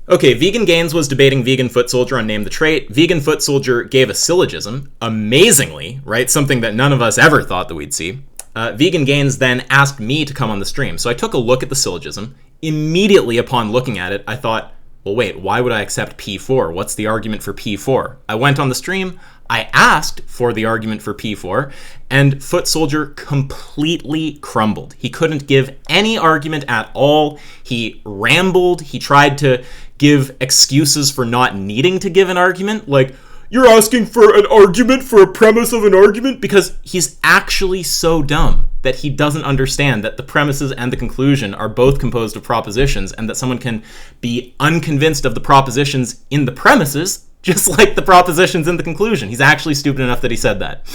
Okay, Vegan Gains was debating Vegan Footsoldier on Name the Trait. Vegan Footsoldier gave a syllogism, amazingly, right? Something that none of us ever thought that we'd see. Vegan Gains then asked me to come on the stream. So I took a look at the syllogism. Immediately upon looking at it, I thought, well, wait, why would I accept P4? What's the argument for P4? I went on the stream, I asked for the argument for P4, and Footsoldier completely crumbled. He couldn't give any argument at all. He rambled. He tried to give excuses for not needing to give an argument, like, you're asking for an argument for a premise of an argument, because he's actually so dumb that he doesn't understand that the premises and the conclusion are both composed of propositions, and that someone can be unconvinced of the propositions in the premises just like the propositions in the conclusion. He's actually stupid enough that he said that.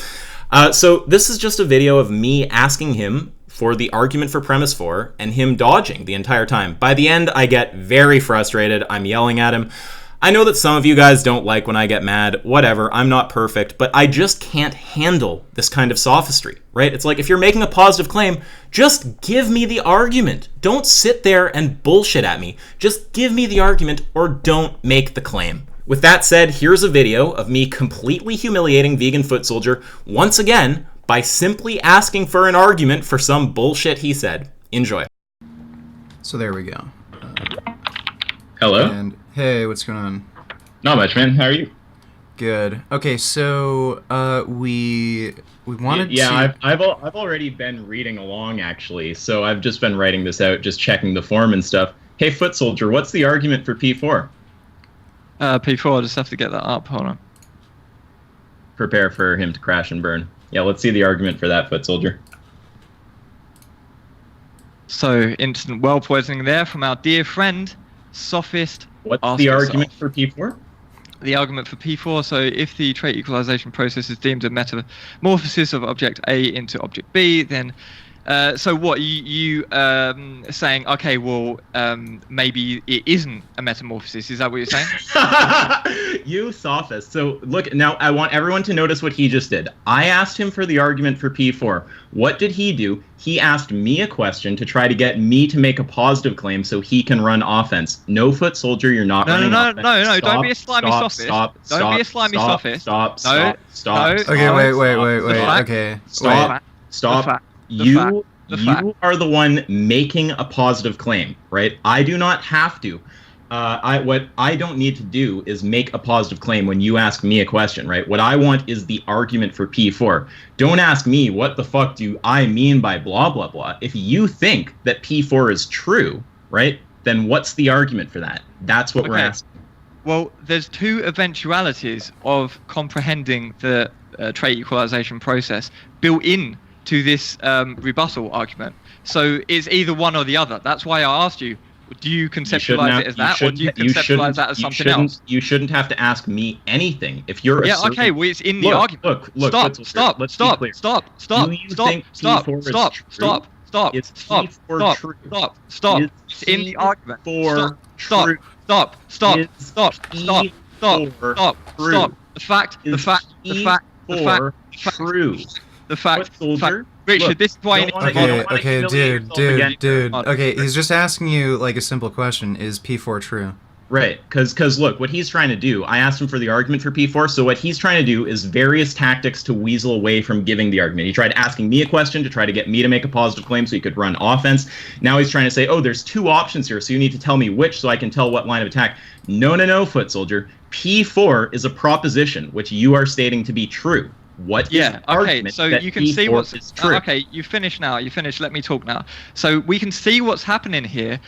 So this is just a video of me asking him for the argument for premise 4 and him dodging the entire time. By the end, I get very frustrated. I'm yelling at him. I know that some of you guys don't like when I get mad, whatever, I'm not perfect, but I just can't handle this kind of sophistry, right? It's like, if you're making a positive claim, just give me the argument. Don't sit there and bullshit at me. Just give me the argument or don't make the claim. With that said, here's a video of me completely humiliating Vegan Footsoldier once again by simply asking for an argument for some bullshit he said. Enjoy. So there we go. Hello. And hey, what's going on? Not much, man. How are you? Good. Okay, so we wanted to. to. I've already been reading along actually, so I've just been writing this out, just checking the form and stuff. Hey, Footsoldier, what's the argument for P4? P4. I just have to get that up. Hold on. Prepare for him to crash and burn. Yeah, let's see the argument for that, Footsoldier. So, instant well poisoning there from our dear friend, Sophist. What's the argument for P4? The argument for P4, so if the trait equalization process is deemed a metamorphosis of object A into object B, then so what you saying, okay, well, maybe it isn't a metamorphosis, is that what you're saying? You sophist. So look, now I want everyone to notice what he just did. I asked him for the argument for P4. What did he do? He asked me a question to try to get me to make a positive claim so he can run offense. No, Footsoldier, you're not running offense. No, stop, don't be a slimy sophist. Don't be a slimy sophist. Stop. Okay, wait. Okay. Stop. You are the one making a positive claim, right? I do not have to. What I don't need to do is make a positive claim when you ask me a question, right? What I want is the argument for P4. Don't ask me, what the fuck do I mean by blah, blah, blah. If you think that P4 is true, right, then what's the argument for that? That's what we're asking. Well, there's two eventualities of comprehending the trait equalization process built in to this rebuttal argument. So it's either one or the other. That's why I asked you, do you conceptualize it as that, or do you conceptualize that as something else? You shouldn't have to ask me anything. If you're okay, well, it's in the argument. Look, stop. Do you think P4 is true? Stop. Is P4 true? Stop. It's in the argument. Stop. The fact. Richard, this is why you need to dude. Okay, he's just asking you like a simple question: is P4 true? Right, because look, what he's trying to do, I asked him for the argument for P4, so what he's trying to do is various tactics to weasel away from giving the argument. He tried asking me a question to try to get me to make a positive claim so he could run offense. Now he's trying to say, oh, there's two options here, so you need to tell me which so I can tell what line of attack. No, Footsoldier. P4 is a proposition, which you are stating to be true. What is the argument so that you can P4 see what's is true? Okay, you finished now. Let me talk now. So we can see what's happening here.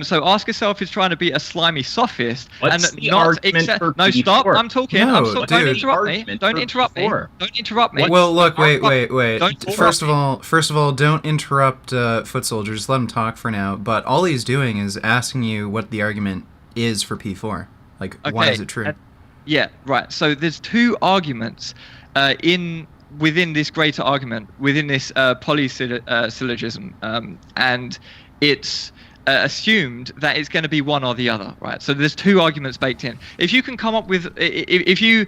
So Ask Yourself is trying to be a slimy sophist. What's the argument for No, stop. P4? I'm talking. No, don't interrupt me. Don't interrupt me. Well, look, wait. First of all, don't interrupt Footsoldier. Just let him talk for now. But all he's doing is asking you what the argument is for P4. Like, why is it true? Yeah, right. So there's two arguments within this greater argument, within this polysyllogism, and it's assumed that it's going to be one or the other, right? So there's two arguments baked in. If you can come up with, if you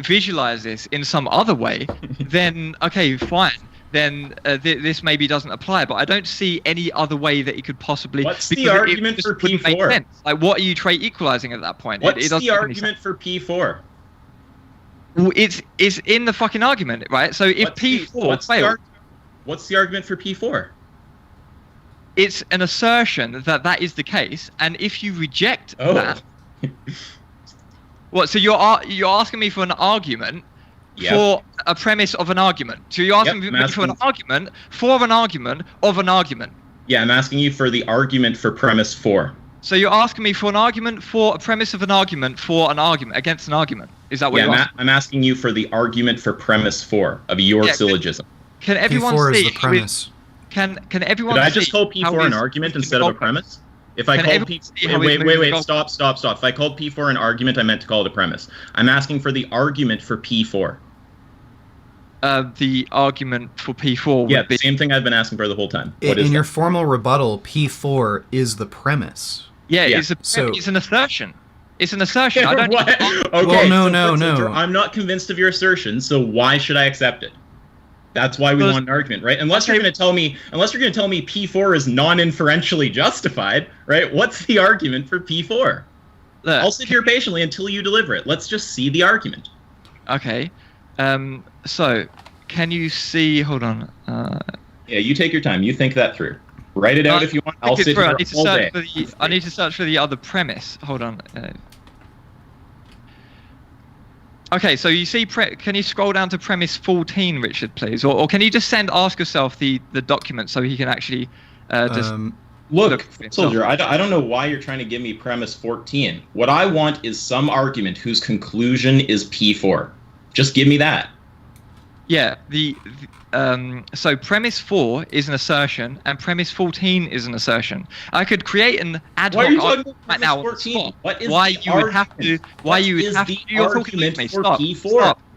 visualize this in some other way, then okay, fine. then this maybe doesn't apply. But I don't see any other way that it could possibly. What's the argument for P4? Like, what are you trait equalizing at that point? What's the argument for P4? Well, it's in the fucking argument, right? So if P4 fails, what's the argument for P4? It's an assertion that is the case, and if you reject that, what? So you're asking me for an argument for a premise of an argument. So you're asking me for an argument for an argument of an argument. Yeah, I'm asking you for the argument for premise 4. So you're asking me for an argument for a premise of an argument for an argument against an argument. Is that what you're asking? I'm asking you for the argument for premise 4 of your syllogism. Can everyone P4 see? Is the premise. Can everyone? Did I just call P4 an argument instead of a premise? If I called P4, wait, stop. If I called P4 an argument, I meant to call it a premise. I'm asking for the argument for P4. The argument for P4 would be... the same thing I've been asking for the whole time. In your formal rebuttal, P4 is the premise. Yeah. It's an assertion. It's an assertion. I don't. Okay. Well, no. I'm not convinced of your assertion, so why should I accept it? That's why we want an argument, right? Unless you're going to tell me P4 is non-inferentially justified, right? What's the argument for P4? Look, I'll sit here patiently until you deliver it. Let's just see the argument. Okay. So, can you see? Hold on. Yeah, you take your time. You think that through. Write it out if you want. I'll sit here all day. I need to search for the other premise. Hold on. Okay, so you see, can you scroll down to premise 14, Richard, please? Or can you just ask yourself the document so he can actually just... Look, Soldier, I don't know why you're trying to give me premise 14. What I want is some argument whose conclusion is P4. Just give me that. Yeah, so premise 4 is an assertion, and premise 14 is an assertion. I could create an ad hoc argument right now on the spot. What is why the you would have to? Why you would have to? You're talking with me. Stop.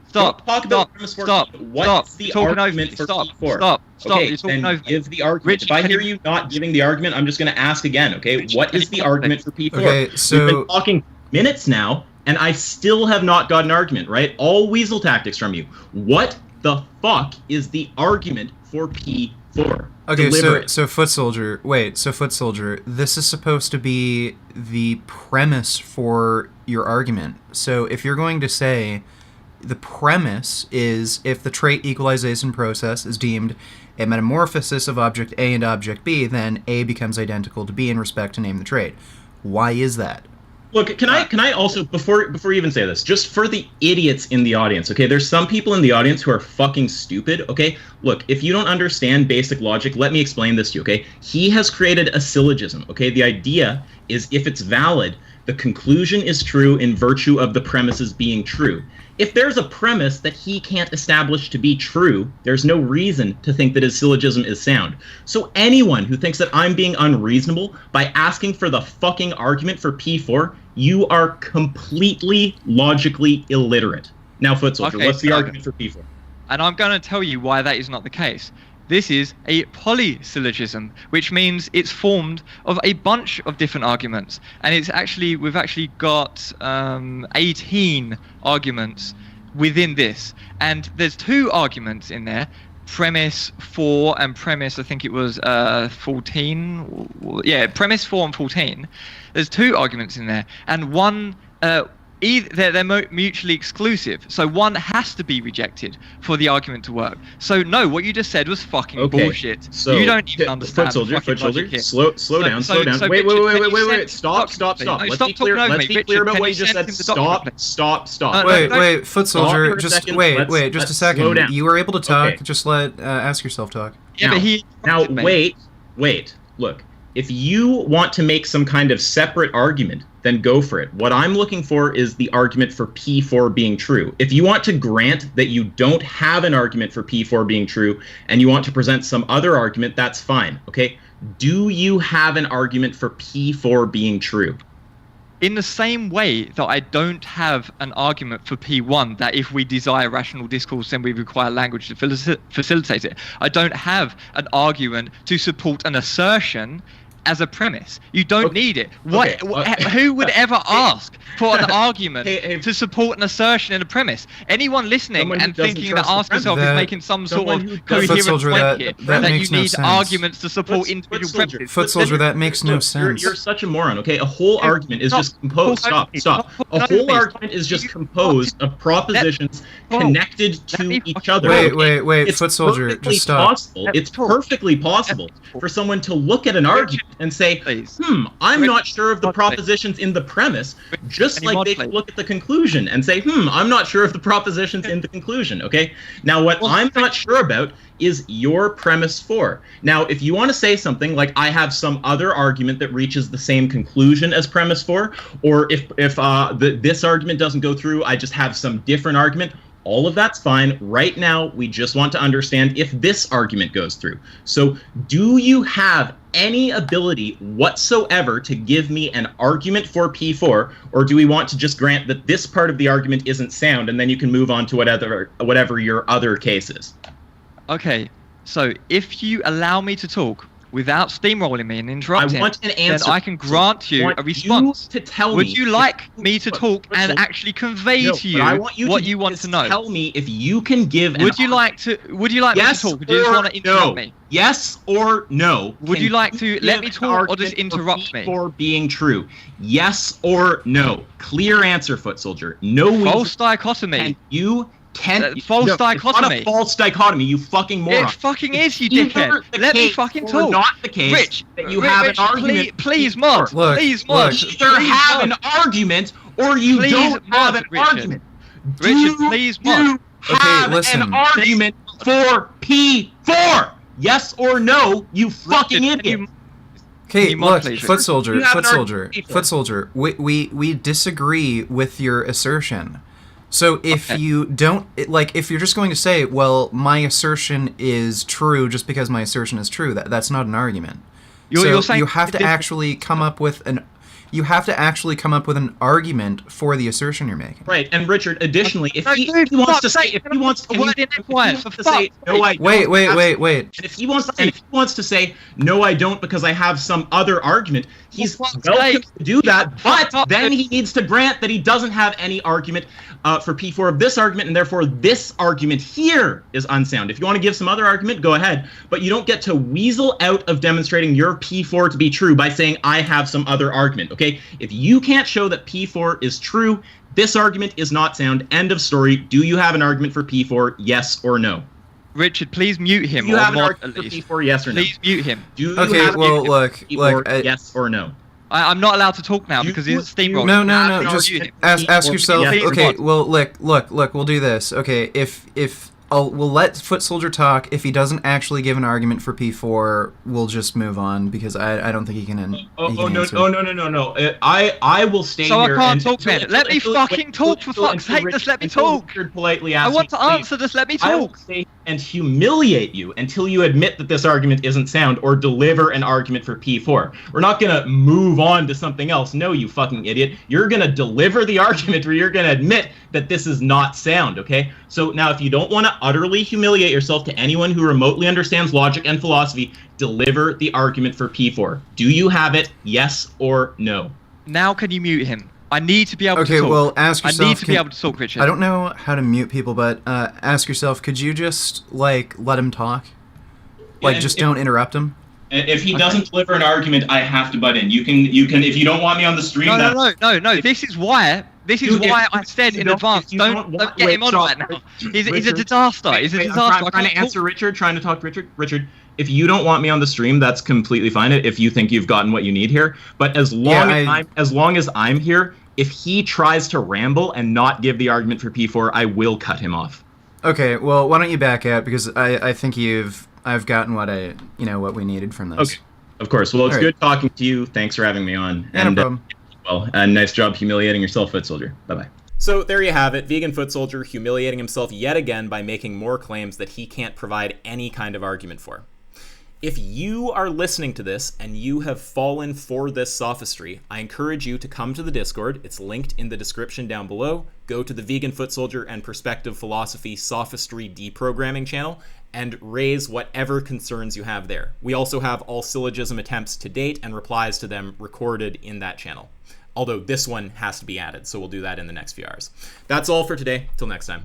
Stop. Talk about premise 14. What's the argument for P4? Stop. Okay, you're talking then over give the argument. If I hear you not giving the argument, I'm just going to ask again. Okay, what is the argument for P4? Okay, so we've been talking minutes now, and I still have not got an argument. Right? All weasel tactics from you. What the fuck is the argument for P4? Okay, so Footsoldier, this is supposed to be the premise for your argument. So if you're going to say the premise is if the trait equalization process is deemed a metamorphosis of object A into object B, then A becomes identical to B in respect to name the trait. Why is that? Look, can I also, before you even say this, just for the idiots in the audience, okay? There's some people in the audience who are fucking stupid, okay? Look, if you don't understand basic logic, let me explain this to you, okay? He has created a syllogism, okay? The idea is if it's valid, the conclusion is true in virtue of the premises being true. If there's a premise that he can't establish to be true, there's no reason to think that his syllogism is sound. So anyone who thinks that I'm being unreasonable by asking for the fucking argument for P4, you are completely logically illiterate. Now, Footsoldier, what's the argument for P4? And I'm going to tell you why that is not the case. This is a polysyllogism, which means it's formed of a bunch of different arguments. And we've actually got 18 arguments within this. And there's 2 arguments in there, premise 4 and premise, I think it was 14. Yeah, premise 4 and 14. There's 2 arguments in there. And one... they're mutually exclusive, so one has to be rejected for the argument to work. So no, what you just said was fucking bullshit. So you don't even understand. Footsoldier, slow down. Wait. Stop. Let's be clear about what you just said. Stop. Wait, Footsoldier, just wait, just a second. Slow down. You were able to talk. Okay. Just let ask yourself talk. Yeah, now wait. Look, if you want to make some kind of separate argument, then go for it. What I'm looking for is the argument for P4 being true. If you want to grant that you don't have an argument for P4 being true and you want to present some other argument, that's fine, okay? Do you have an argument for P4 being true? In the same way that I don't have an argument for P1, that if we desire rational discourse, then we require language to facilitate it. I don't have an argument to support an assertion as a premise. You don't need it. Who would ever ask for an argument to support an assertion in a premise. Anyone listening and thinking that Ask Yourself is making some sort of coherent point here, that you need arguments to support individual premises. Footsoldier, that makes no sense. You're such a moron, okay? A whole argument is just composed. Stop. A whole argument is just composed of propositions connected to each other. Wait, Footsoldier, just stop. It's perfectly possible for someone to look at an argument and say, I'm not sure of the propositions in the premise, just like they could look at the conclusion and say, I'm not sure of the propositions in the conclusion, okay? Now, what I'm not sure about is your premise 4. Now, if you want to say something like, I have some other argument that reaches the same conclusion as premise 4, or if this argument doesn't go through, I just have some different argument, all of that's fine. Right now, we just want to understand if this argument goes through. So, do you have any ability whatsoever to give me an argument for P4, or do we want to just grant that this part of the argument isn't sound, and then you can move on to whatever your other case is? Okay, so if you allow me to talk without steamrolling me and interrupting, I want an answer. then I can grant you a response. Would you like me to talk and actually convey to you what you want to know? Tell me if you can give. Would you like me to talk? Or do you just want to interrupt me? Yes or no? Would you like to let me talk or just interrupt me? For being true. Yes or no? Clear answer, Footsoldier. No. False dichotomy. False dichotomy. It's not a false dichotomy, you fucking moron. It fucking is, you dickhead. Let me fucking talk. Not the case Rich, that you have an argument. Please, Mod. Please, Mod. Either have an argument or you don't have an argument. Richard, please, Mod. Have an argument for P4. Yes or no, you fucking idiot. Okay, look, Footsoldier, we disagree with your assertion. So if you don't, if you're just going to say, well, my assertion is true just because my assertion is true, that's not an argument. You're saying you have to actually come up with an argument for the assertion you're making. Right, and Richard, additionally, if he wants to say no, I don't. Wait. And if he wants to say no, I don't because I have some other argument, he's welcome to do that. But then he needs to grant that he doesn't have any argument for P4 of this argument, and therefore this argument here is unsound. If you want to give some other argument, go ahead. But you don't get to weasel out of demonstrating your P4 to be true by saying I have some other argument. Okay? If you can't show that P4 is true, this argument is not sound. End of story. Do you have an argument for P4? Yes or no? Richard, please mute him. Do you have an argument for P4? Yes or no? Please mute him. Look. Yes or no? I'm not allowed to talk now because he's steamrolling. No. Just ask yourself. Okay. Well, look. We'll do this. Okay. If we'll let Footsoldier talk. If he doesn't actually give an argument for P4, we'll just move on because I don't think he can. No. I will stay here. So I can't talk, man. Let me fucking talk, for fuck's sake. Just let me talk. I want to answer. Just let me talk. I will stay and humiliate you until you admit that this argument isn't sound or deliver an argument for P4. We're not gonna move on to something else. No, you fucking idiot. You're gonna deliver the argument where you're gonna admit that this is not sound. Okay. So now, if you don't want to utterly humiliate yourself to anyone who remotely understands logic and philosophy, deliver the argument for P4. Do you have it? Yes or no? Now can you mute him? I need to be able to talk. Okay, well, ask yourself. I need to be able to talk, Richard. I don't know how to mute people, but ask yourself, could you just, let him talk? Just don't interrupt him? If he doesn't deliver an argument, I have to butt in. You can. If you don't want me on the stream, no. This is why I said in advance. Don't get him on right now. He's a disaster. He's a disaster. I'm trying to answer Richard. Trying to talk to Richard. Richard, if you don't want me on the stream, that's completely fine. If you think you've gotten what you need here, but as long as I'm here, if he tries to ramble and not give the argument for P4, I will cut him off. Okay. Well, why don't you back out because I think I've gotten what we needed from this. Okay. Of course. Well, it's good talking to you. Thanks for having me on. No problem. Nice job humiliating yourself, Footsoldier. Bye-bye. So there you have it, Vegan Footsoldier humiliating himself yet again by making more claims that he can't provide any kind of argument for. If you are listening to this and you have fallen for this sophistry, I encourage you to come to the Discord. It's linked in the description down below. Go to the Vegan Footsoldier and Perspective Philosophy Sophistry Deprogramming channel and raise whatever concerns you have there. We also have all syllogism attempts to date and replies to them recorded in that channel. although this one has to be added. So we'll do that in the next few hours. That's all for today. Till next time.